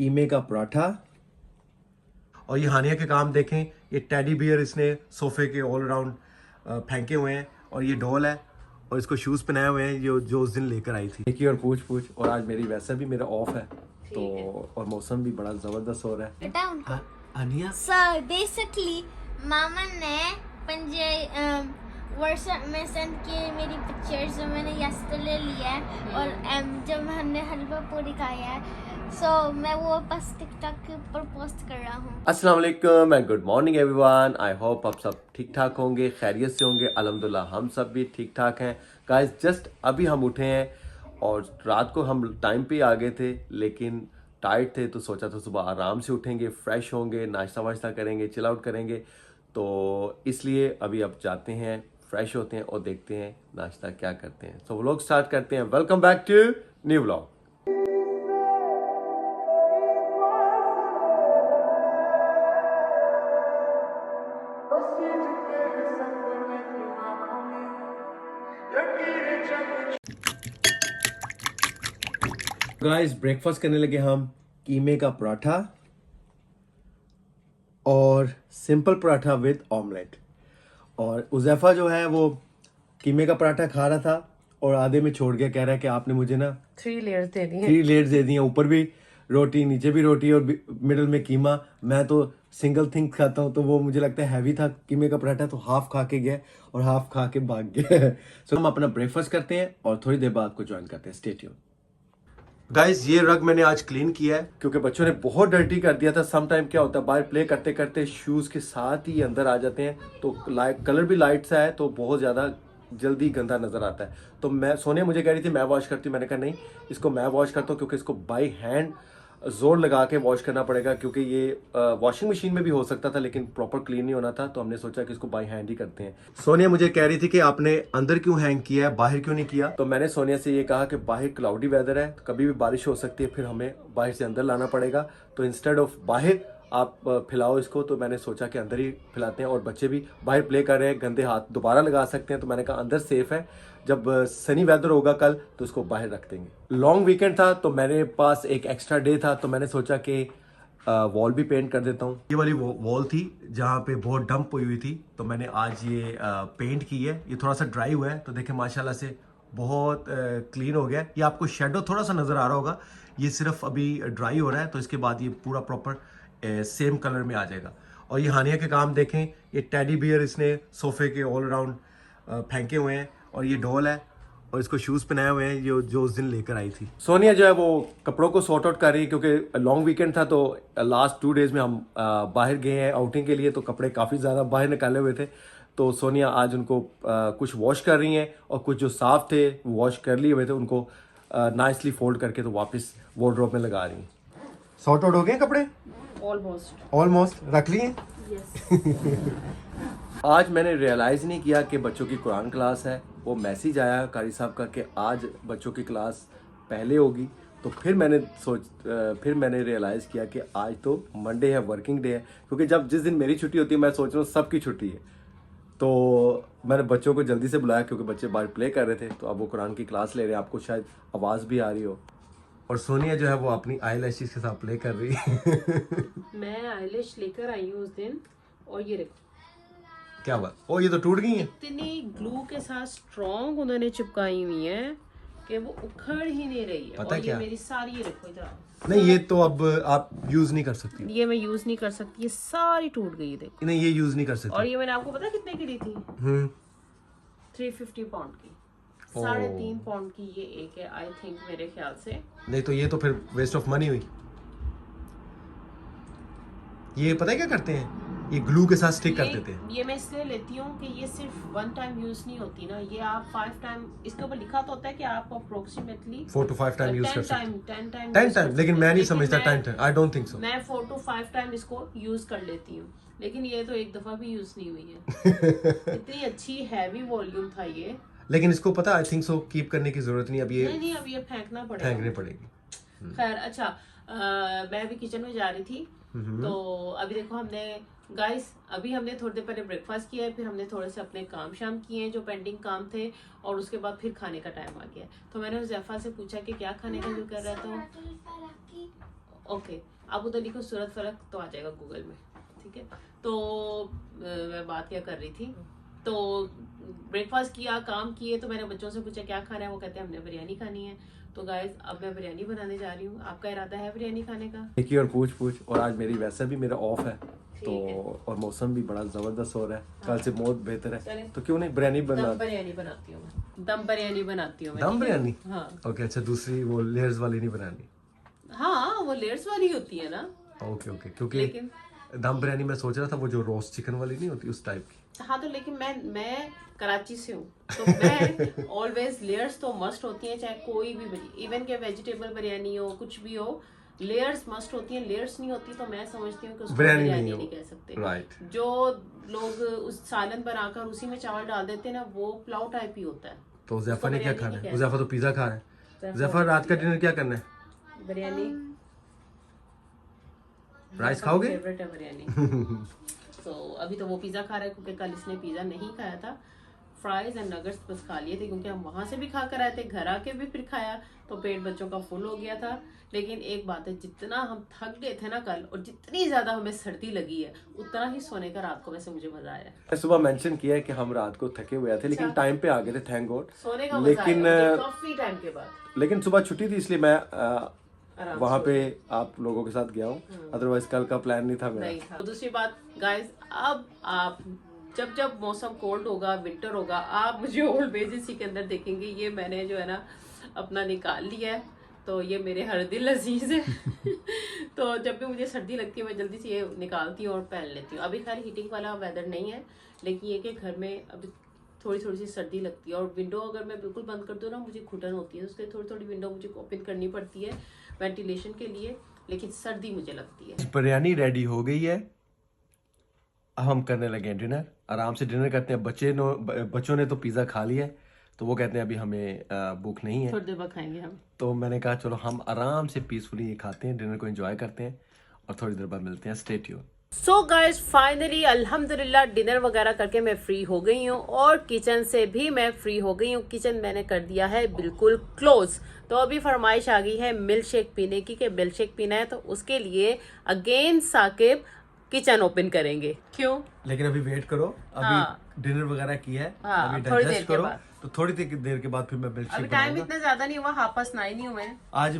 कीमे का पराठा। और ये हानिया के काम देखें, ये टेडी बियर इसने सोफे के ऑल अराउंड फेंके हुए हैं। और ये डॉल है और इसको शूज़ पहनाए हुए हैं जो उस दिन लेकर आई थी। देखिए और पूछ पूछ। और आज मेरी वैसे भी मेरा ऑफ है तो और मौसम भी बड़ा ज़बरदस्त हो रहा है। बेटा उनको हानिया So basically मामा ने पंजे व्हाट्सएप में सेंड किए मेरी पिक्चर्स जो मैंने yesterday लिया है और जब हमने हलवा पूरी खाया है सो मैं वो बस टिकटॉक के ऊपर पोस्ट कर रहा हूँ। अस्सलाम वालेकुम and good morning everyone. I hope आप सब ठीक ठाक होंगे, खैरियत से होंगे। अल्हम्दुलिल्लाह हम सब भी ठीक ठाक हैं। गाइस जस्ट अभी हम उठे हैं और रात को हम टाइम पे आ गए थे लेकिन टाइट थे तो सोचा था सुबह आराम से उठेंगे, फ्रेश होंगे, नाश्ता वाश्ता करेंगे, चिल आउट करेंगे। तो इसलिए अभी अब जाते हैं, फ्रेश होते हैं और देखते हैं नाश्ता क्या करते हैं। तो व्लॉग स्टार्ट करते हैं। Welcome back to new vlog. Guys breakfast करने लगे हम कीमे का पराठा और सिंपल पराठा विद ऑमलेट। और उज़ैफा जो है वो कीमे का पराठा खा रहा था और आधे में छोड़ गया, कह रहा है कि आपने मुझे ना 3 लेयर्स दे दिए। 3 लेयर्स दे दिए, ऊपर भी रोटी नीचे भी रोटी और मिडल में कीमा। मैं तो सिंगल थिंग खाता हूँ तो वो मुझे लगता है हैवी था कीमे का पराठा, तो हाफ खा के गया और हाफ खा के भाग गया। सो हम अपना ब्रेकफास्ट करते हैं और थोड़ी देर बाद आपको ज्वाइन करते हैं। Stay tune. गाइस ये रग मैंने आज क्लीन किया है क्योंकि बच्चों ने बहुत डर्टी कर दिया था। सम टाइम क्या होता है बाहर प्ले करते करते शूज के साथ ही अंदर आ जाते हैं तो लाइट कलर भी लाइट सा है तो बहुत ज़्यादा जल्दी गंदा नज़र आता है। तो मैं सोनिया मुझे कह रही थी मैं वॉश करती हूँ, मैंने कहा नहीं इसको मैं वॉश करता हूँ क्योंकि इसको बाई हैंड जोर लगा के वॉश करना पड़ेगा क्योंकि ये वॉशिंग मशीन में भी हो सकता था लेकिन प्रॉपर क्लीन नहीं होना था तो हमने सोचा कि इसको बाई हैंड ही करते हैं। सोनिया मुझे कह रही थी कि आपने अंदर क्यों हैंग किया है, बाहर क्यों नहीं किया। तो मैंने सोनिया से ये कहा कि बाहर क्लाउडी वेदर है, कभी भी बारिश हो सकती है, फिर हमें बाहर से अंदर लाना पड़ेगा। तो इंस्टेड ऑफ बाहर आप फैलाओ इसको, तो मैंने सोचा कि अंदर ही फैलाते हैं। और बच्चे भी बाहर प्ले कर रहे हैं, गंदे हाथ दोबारा लगा सकते हैं, तो मैंने कहा अंदर सेफ है, जब सनी वेदर होगा कल तो इसको बाहर रख देंगे। लॉन्ग वीकेंड था तो मेरे पास एक एक्स्ट्रा डे था तो मैंने सोचा कि वॉल भी पेंट कर देता हूँ। ये वाली वॉल थी जहाँ पे बहुत डंप हुई थी तो मैंने आज ये पेंट की है। ये थोड़ा सा ड्राई हुआ है तो देखें माशाल्लाह से बहुत क्लीन हो गया। ये आपको शेडो थोड़ा सा नज़र आ रहा होगा, ये सिर्फ अभी ड्राई हो रहा है तो इसके बाद ये पूरा प्रॉपर सेम कलर में आ जाएगा। और ये हानिया के काम देखें, ये टेडी बियर इसने सोफे के ऑल अराउंड फेंके हुए हैं। और ये डॉल है और इसको शूज़ पहनाए हुए हैं जो उस दिन लेकर आई थी। सोनिया जो है वो कपड़ों को सॉर्ट आउट कर रही है क्योंकि लॉन्ग वीकेंड था तो लास्ट 2 डेज में हम बाहर गए हैं आउटिंग के लिए तो कपड़े काफ़ी ज़्यादा बाहर निकाले हुए थे। तो सोनिया आज उनको कुछ वॉश कर रही हैं और कुछ जो साफ थे वॉश कर लिए हुए थे उनको नाइसली फोल्ड करके तो वापस वार्डरोब में लगा रही हैं। सॉर्ट आउट हो गए कपड़े ऑलमोस्ट रख लिए। आज मैंने रियलाइज़ नहीं किया कि बच्चों की कुरान क्लास है। वो मैसेज आया कारी साहब का कि आज बच्चों की क्लास पहले होगी तो फिर मैंने रियलाइज़ किया कि आज तो मंडे है, वर्किंग डे है, क्योंकि जिस दिन मेरी छुट्टी होती है मैं सोच रहा हूँ सबकी छुट्टी है। तो मैंने बच्चों को जल्दी से बुलाया क्योंकि बच्चे बाहर प्ले कर रहे थे तो अब वो कुरान की क्लास ले रहे हैं। आपको शायद आवाज़ भी आ रही हो। और सोनिया जो है वो अपनी आईलैशेस के साथ प्ले कर रही है। मैं आईलैश लेकर आई हूँ उस दिन और ये देखो क्या बात, ओ ये तो टूट गई है। इतनी ग्लू के साथ स्ट्रॉन्ग उन्होंने चिपकाई हुई है कि वो उखड़ ही नहीं रही है। पता और क्या? ये मेरी सारी, ये देखो इधर नहीं ये तो अब आप यूज नहीं कर सकती। ये मैं यूज नहीं कर सकती, ये सारी टूट गई है देखो। नहीं ये यूज नहीं कर सकती। और ये मैंने आपको पता कितने की ली थी? 350 पाउंड की, 3.5 पाउंड की ये एक है आई थिंक मेरे ख्याल से। नहीं तो ये तो फिर वेस्ट ऑफ मनी हुई। ये पता है क्या करते हैं, ये ग्लू के साथ स्टिक कर देते हैं। ये मैं इसलिए लेती हूँ कि ये सिर्फ 1 टाइम यूज नहीं होती ना, ये आप 5 टाइम, इसके ऊपर लिखा तो होता है कि आप अप्रोक्सीमेटली 4 to 5 टाइम यूज कर सकते हैं। 10 टाइम, लेकिन मैं नहीं समझता 10 time, I don't think so. मैं 4 to 5 टाइम इसको यूज कर लेती हूँ लेकिन ये तो एक दफा भी यूज नहीं हुई है। इतनी अच्छी हैवी वॉल्यूम था ये। लेकिन इसको पता आई थिंक सो कीप करने की जरूरत नहीं, अब ये नहीं अब ये फेंकना पड़ेगा, फेंकनी पड़ेगी। खैर अच्छा, मैं अभी किचन में जा रही थी तो अभी देखो हमने गाइस अभी हमने थोड़ी देर पहले ब्रेकफास्ट किया है, फिर हमने थोड़े से अपने काम शाम किए हैं जो पेंडिंग काम थे और उसके बाद फिर खाने का टाइम आ गया। तो मैंने उज़ैफा से पूछा कि क्या खाने का दिल कर रहा था। ओके, आप उधर लिखो सूरत फलक तो आ जाएगा गूगल में, ठीक है। तो मैं बात क्या कर रही थी, तो ब्रेकफास्ट किया, काम किए, तो मैंने बच्चों से पूछा क्या खाना है, वो कहते हैं हमने बिरयानी खानी है। तो गाइस अब मैं बिरयानी बनाने जा रही हूँ। आपका इरादा है बिरयानी खाने का? देखिए और पूछ और आज मेरी वैसे भी मेरा ऑफ है तो ठीक है। और मौसम भी बड़ा जबरदस्त हो रहा है, कल से बहुत बेहतर है, चलें। तो क्यों नहीं बिरयानी बना। दम बिरयानी बनाती हूँ मैं, दम बिरयानी बनाती हूँ मैं। दम ठीक है? बिरयानी? हाँ ओके अच्छा, दूसरी वो लेयर्स वाली नहीं बनानी। हाँ, वो लेयर्स वाली होती है ना। ओके क्योंकि लेकिन दम बिरयानी मैं सोच रहा था वो जो रोस्ट चिकन वाली नहीं होती उस टाइप की। हाँ, तो लेकिन मैं कराची से हूँ, तो मैं ऑलवेज लेयर्स तो मस्ट होती हैं, चाहे कोई भी इवन के वेजिटेबल बिरयानी हो, कुछ भी हो, लेयर्स मस्ट होती हैं। लेयर्स नहीं होती तो मैं समझती हूँ कि उसको बिरयानी बिरयानी नहीं नहीं कह सकते। राइट। जो लोग उस सालन बनाकर उसी में चावल डाल देते हैं ना, वो पुलाव टाइप ही होता है। तो जैफा ने क्या खाना है? बिरयानी जैफा तो पिज्जा खा रहा है। जैफा रात का डिनर क्या करना है? बिरयानी राइस खाओगे? फेवरेट है बिरयानी। तो अभी तो वो पिज्जा खा रहा है क्योंकि कल इसने पिज्जा नहीं खाया था, फ्राइज एंड नगेट्स बस खा लिए थे क्योंकि हम वहां से भी खा कर आए थे, घर आके भी फिर खाया, तो पेट बच्चों का फुल हो गया था। लेकिन एक बात है, जितना हम थक गए थे ना कल और जितनी ज्यादा हमें सर्दी लगी है, उतना ही सोने का रात को वैसे मुझे मजा आया। मैं सुबह मेंशन किया है कि हम रात को थके हुए थे लेकिन टाइम पे आ गए थे, थैंक गॉड। सोने का मजा लेकिन आया काफी टाइम के बाद। लेकिन सुबह छुट्टी थी इसलिए मैं आराम वहां से पे आप लोगों के साथ गया हूँ, अदरवाइज कल का प्लान नहीं था मेरा। नहीं था। दूसरी बात गाइस, अब आप जब मौसम कोल्ड होगा, विंटर होगा, आप मुझे ओल्ड बेसिस के अंदर देखेंगे। ये मैंने जो है ना अपना निकाल लिया है, तो ये मेरे हर दिल अजीज है। तो जब भी मुझे सर्दी लगती है मैं जल्दी से ये निकालती हूँ और पहन लेती हूँ। अभी खैर हीटिंग वाला वेदर नहीं है, लेकिन ये कि घर में अभी थोड़ी सी सर्दी लगती है, और विंडो अगर मैं बिल्कुल बंद कर दूँ ना मुझे घुटन होती है, उसके थोड़ी विंडो मुझे ओपन करनी पड़ती है वेंटिलेशन के लिए, लेकिन सर्दी मुझे लगती है। बिरयानी रेडी हो गई है, अब हम करने लगे हैं डिनर। आराम से डिनर करते हैं। बच्चों ने तो पिज्जा खा लिया है, तो वो कहते हैं अभी हमें भूख नहीं है, थोड़ी देर बाद खाएंगे हम। तो मैंने कहा चलो हम आराम से पीसफुली ये खाते हैं, डिनर को एंजॉय करते हैं और थोड़ी देर बाद मिलते हैं। Stay tune. So guys finally अल्हम्दुलिल्लाह डिनर वगैरह करके मैं फ्री हो गई हूँ और किचन से भी मैं फ्री हो गई हूँ। किचन मैंने कर दिया है बिल्कुल क्लोज। तो अभी फरमाइश आ गई है मिल्क शेक पीने की, कि मिल्क शेक पीना है, तो उसके लिए अगेन साकिब किचन ओपन करेंगे। क्यों? लेकिन अभी वेट करो, अभी डिनर वगैरह किया है, हाँ, अभी थोड़ी डाइजेस्ट देर के करो, बाद। तो थोड़ी देर के बाद फिर मैं मिल्क अभी शेक टाइम बनाऊंगा। इतना ज्यादा नहीं हुआ, 9:30 नहीं हूँ मैं। आज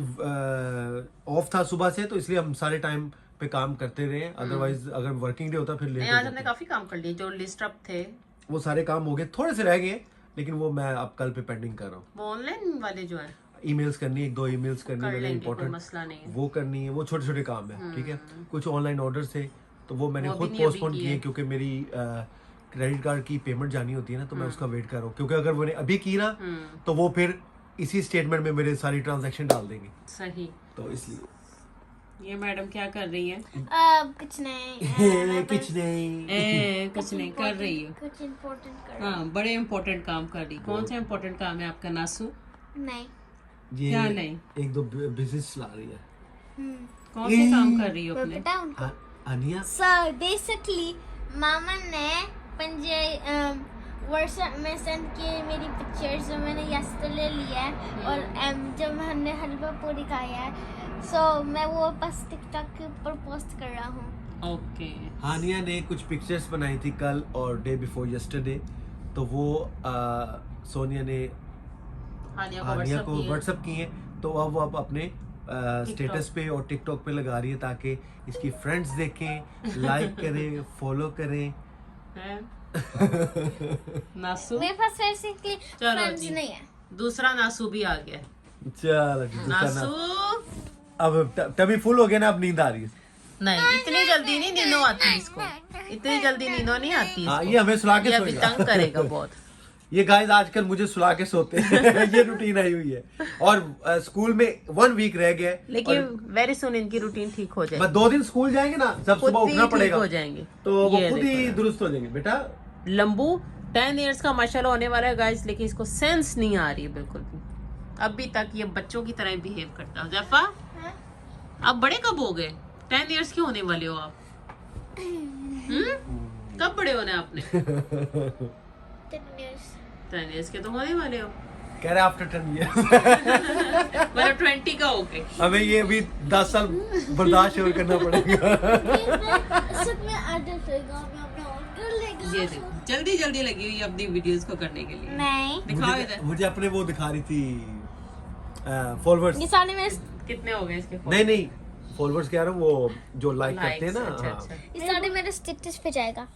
ऑफ था सुबह से, तो इसलिए हम सारे टाइम पे काम करते रहे, अदरवाइज अगर वर्किंग डे होता फिर लेट नहीं, हो आज हमने जाता। काफी काम कर लिए, जो लिस्ट अप थे वो सारे काम हो गए, थोड़े से रह गए, लेकिन वो मैं अब कल पे पेंडिंग कर रहा हूँ। वो ऑनलाइन वाले जो है ईमेल्स करनी है, 1-2 ईमेल्स करनी कर है, लेंगे, कोई इंपॉर्टेंट मसला नहीं है। वो करनी है, वो छोटे छोटे काम है, ठीक है। कुछ ऑनलाइन ऑर्डर थे तो वो मैंने वो भी खुद नहीं अभी पोस्टपोन किए। किए क्योंकि मेरी क्रेडिट कार्ड की पेमेंट जानी होती है ना, तो मैं उसका वेट कर रहा हूँ, क्योंकि अगर वो अभी की ना तो वो फिर इसी स्टेटमेंट में मेरे सारी ट्रांजैक्शन डाल देंगे, सही। तो इसलिए ये मैडम क्या कर रही है? कुछ नहीं कुछ नहीं। कुछ नहीं कर रही हो। कुछ इम्पोर्टेंट कर हाँ, बड़े इम्पोर्टेंट काम कर रही। कौन सा इम्पोर्टेंट काम है आपका नासू? नहीं। ये क्या नहीं? 1-2 बिजनेस चला रही है। कौन से काम कर रही हो अपने? पता है उनको? अनिया So basically, मामा ने पंजे व्हाट्सएप में सेंड किए मेरी पिक्चर्स जो मैंने yesterday लिया है, और जब हमने हलवा पूरी खाया है, so मैं वो बस टिकटॉक के ऊपर पोस्ट कर रहा हूँ। ओके। हानिया ने कुछ पिक्चर्स बनाई थी कल और डे बिफोर यस्टरडे, तो वो सोनिया ने हानिया को व्हाट्सएप किए, तो अब वो अब अपने स्टेटस पे और टिकटॉक पे लगा रही है ताकि इसकी फ्रेंड्स देखें, लाइक करें, फॉलो करें। नासू मेरे पास बेसिकली चलो फ्रेंड्स जी। नहीं है। दूसरा नासू भी आ गया। चलो जी, दूसरा नासू अब तभी फुल हो गया ना, अब नींद आ रही है। नहीं, इतनी जल्दी नहीं नींदों आती इसको, इतनी जल्दी नींदों नहीं आती हाँ, इसको। ये हमें सुला के ये अभी सोएगा। तंग करेगा बहुत। ये गाइस आजकल मुझे सुला के सोते हैं। ये रूटीन आई हुई है, और स्कूल में 1 वीक रह गया है, लेकिन वेरी सुन इनकी रूटीन ठीक हो जाएगी। बस 2 दिन स्कूल जाएंगे ना, जब खुद सुबह ही उठना ठीक पड़ेगा हो जाएंगे। तो वो ये खुद ही देखो। दुरुस्त हो जाएंगे। बेटा लंबू 10 इयर्स का माशाल्लाह होने वाला है गाइस, लेकिन इसको सेंस नहीं आ रही है बिल्कुल भी। अभी तक ये बच्चों की तरह बिहेव करता है। जफा, आप बड़े कब हो गए? 10 इयर्स के होने वाले हो आप? कब बड़े होने आपने? 10 इयर्स के तो होने वाले हो। कह रहे आफ्टर 10 years मतलब 20 का हो गए। हमें ये अभी 10 साल बर्दाश्त और करना पड़ेगा। में आदत होगा, मैं अपना ऑर्डर लेगा। ये देखो जल्दी जल्दी लगी हुई है अपनी वीडियोस को करने के लिए। नहीं, दिखाओ इधर मुझे अपने वो दिखा रही थी फॉलोअर्स। ये सारे मेरे कितने हो गए इसके नहीं फॉलोअर्स कह रहा हूँ, वो जो लाइक करते हैं ना। अच्छा, हाँ। अच्छा। ये सारे मेरे स्टेटस पे जाएगा।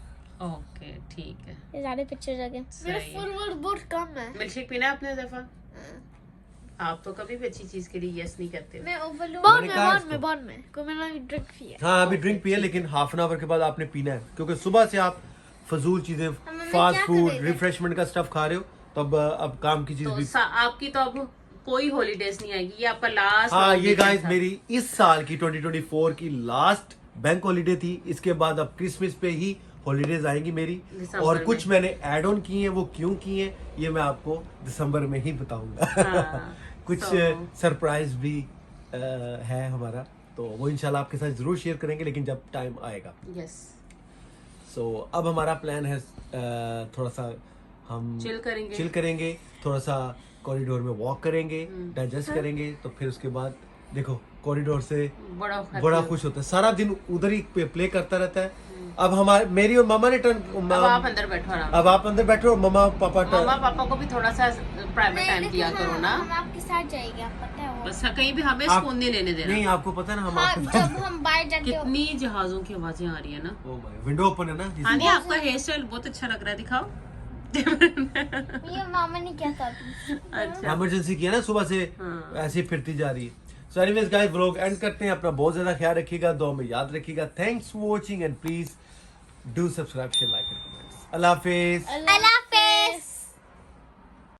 ओके ठीक है। ये सारे पिक्चर्स आ गए। मेरा सही है। फॉलोअर बहुत कम है। मिल्कशेक पीना है आपने दफा? आप तो कभी भी अच्छी चीज के लिए यस नहीं करते। मैं ओवरलोड मैंने कहा इसको। बाद में को मैंने ड्रिंक पिया। हाँ अभी ड्रिंक पिए, लेकिन हाफ एन आवर के बाद आपने पीना है, क्योंकि सुबह से आप फजूल चीजें, मैं फास्ट क्या फूड, करेगा? रिफ्रेशमेंट का स्टफ खा रहे हो, तो अब काम की चीज तो भी। आपकी तो अब कोई हॉलीडेज नहीं आएगी, ये आपका लास्ट। हाँ ये गाइस मेरी इस साल की 2024 की लास्ट बैंक हॉलीडे थी। इसके बाद अब क्रिसमस पे ही हॉलीडेज आएंगी मेरी, दिसंबर और में। कुछ मैंने ऐड ऑन किए हैं, वो क्यों किए हैं ये मैं आपको दिसंबर में ही बताऊंगा। हाँ, कुछ तो- सरप्राइज भी है हमारा, तो वो इंशाल्लाह आपके साथ जरूर शेयर करेंगे, लेकिन जब टाइम आएगा। यस सो अब हमारा प्लान है थोड़ा सा हम चिल करेंगे, थोड़ा सा कॉरिडोर में वॉक करेंगे, डाइजेस्ट करेंगे, तो फिर उसके बाद देखो कॉरिडोर से बड़ा खुश होता है, सारा दिन उधर ही प्ले करता रहता है। अब हमारे मेरी और मामा ने टर्न, अब आप अंदर बैठो आराम से। अब आप अंदर बैठो और मम्मा पापा मम्मा पापा को भी थोड़ा सा प्राइवेट टाइम दिया करो ना। हम आपके साथ जाएंगे, आप पता है वो। बस कहीं भी हमें आप- सुकून नहीं लेने देना। नहीं आपको पता है ना हम हाँ, आपके जब हम बाहर जाते हो। कितनी जहाजों की आवाजें आ रही है ना। विंडो ओपन है ना हाँ नहीं, आपका हेयर स्टाइल बहुत अच्छा लग रहा है, दिखाओ। ये मामा ने क्या कहा था? अच्छा इमरजेंसी किया ना सुबह से, हाँ। ऐसे ही फिरती जा रही है। So anyways guys vlog and करते हैं, अपना बहुत ज्यादा ख्याल रखिएगा, दुआ में याद रखिएगा। Thanks for watching and please do subscribe, share, like and comments. Allah Hafiz. Allah